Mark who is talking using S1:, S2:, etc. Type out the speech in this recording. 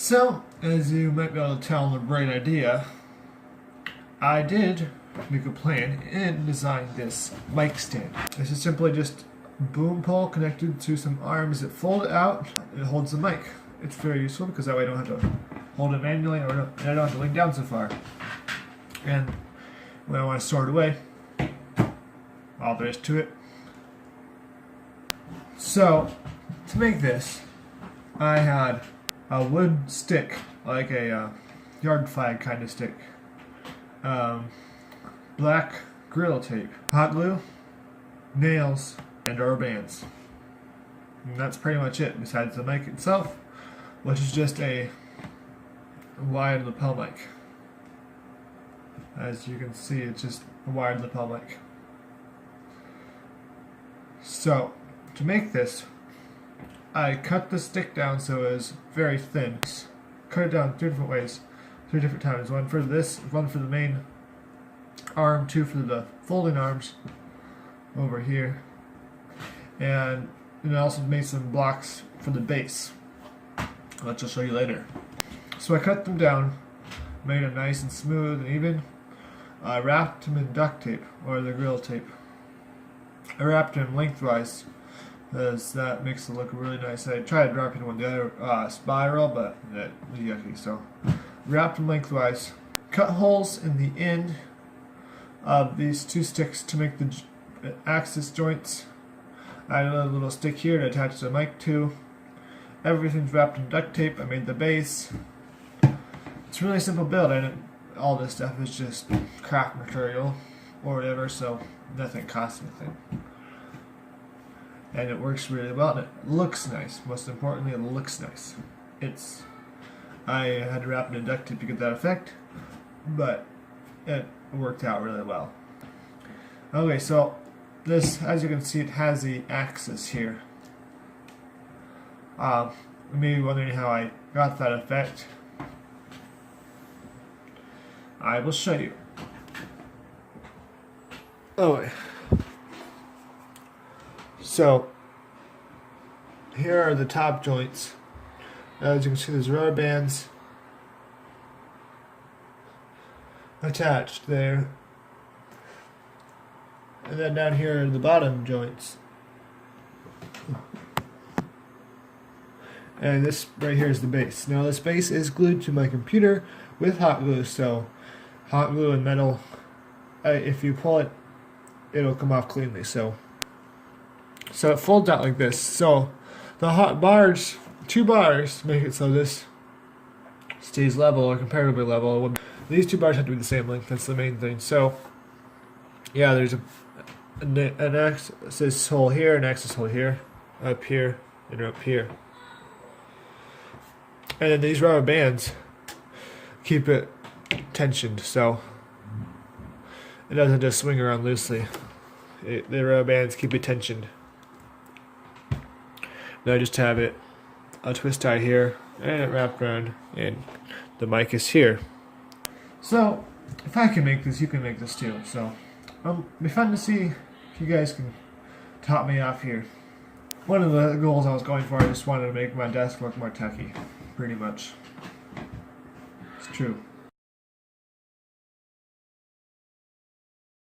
S1: So, as you might be able to tell in the bright idea, I did make a plan and design this mic stand. This is simply just a boom pole connected to some arms that fold out. It holds the mic. It's very useful because that way I don't have to hold it manually and I don't have to lean down so far. And when I want to store it away, all there is to it. So, to make this, I had a wood stick, like a yard flag kind of stick, black Gorilla Tape, hot glue, nails, and rubber bands. And that's pretty much it, besides the mic itself, which is just a wide lapel mic. As you can see, it's just a wide lapel mic. So, to make this, I cut the stick down so it was very thin. Cut it down 3 different ways, 3 different times. One for this, one for the main arm, 2 for the folding arms over here. And I also made some blocks for the base, which I'll show you later. So I cut them down, made them nice and smooth and even. I wrapped them in duct tape, or the Gorilla Tape. I wrapped them lengthwise, because that makes it look really nice. I tried wrapping one the other spiral, but that was yucky. So, wrapped them lengthwise. Cut holes in the end of these 2 sticks to make the axis joints. I added a little stick here to attach the mic to. Everything's wrapped in duct tape. I made the base. It's a really simple build, and all this stuff is just craft material or whatever, so nothing costs anything. And it works really well, and it looks nice. Most importantly, it looks nice. I had to wrap it in duct tape to get that effect, but it worked out really well. Okay, so this, as you can see, it has the axis here. You may be wondering how I got that effect. I will show you. Okay. So, here are the top joints. As you can see, there's rubber bands attached there. And then down here are the bottom joints. And this right here is the base. Now this base is glued to my computer with hot glue, so hot glue and metal, if you pull it, it'll come off cleanly. So it folds out like this. So the hot bars, 2 bars, make it so this stays level or comparatively level. These 2 bars have to be the same length. That's the main thing. So yeah, there's an axis hole here, an axis hole here, up here, and up here. And then these rubber bands keep it tensioned, so it doesn't just swing around loosely. The rubber bands keep it tensioned. Now I just have a twist tie here, and it wrapped around, and the mic is here. So, if I can make this, you can make this too. So, it'll be fun to see if you guys can top me off here. One of the goals I was going for, I just wanted to make my desk look more techy, pretty much. It's true.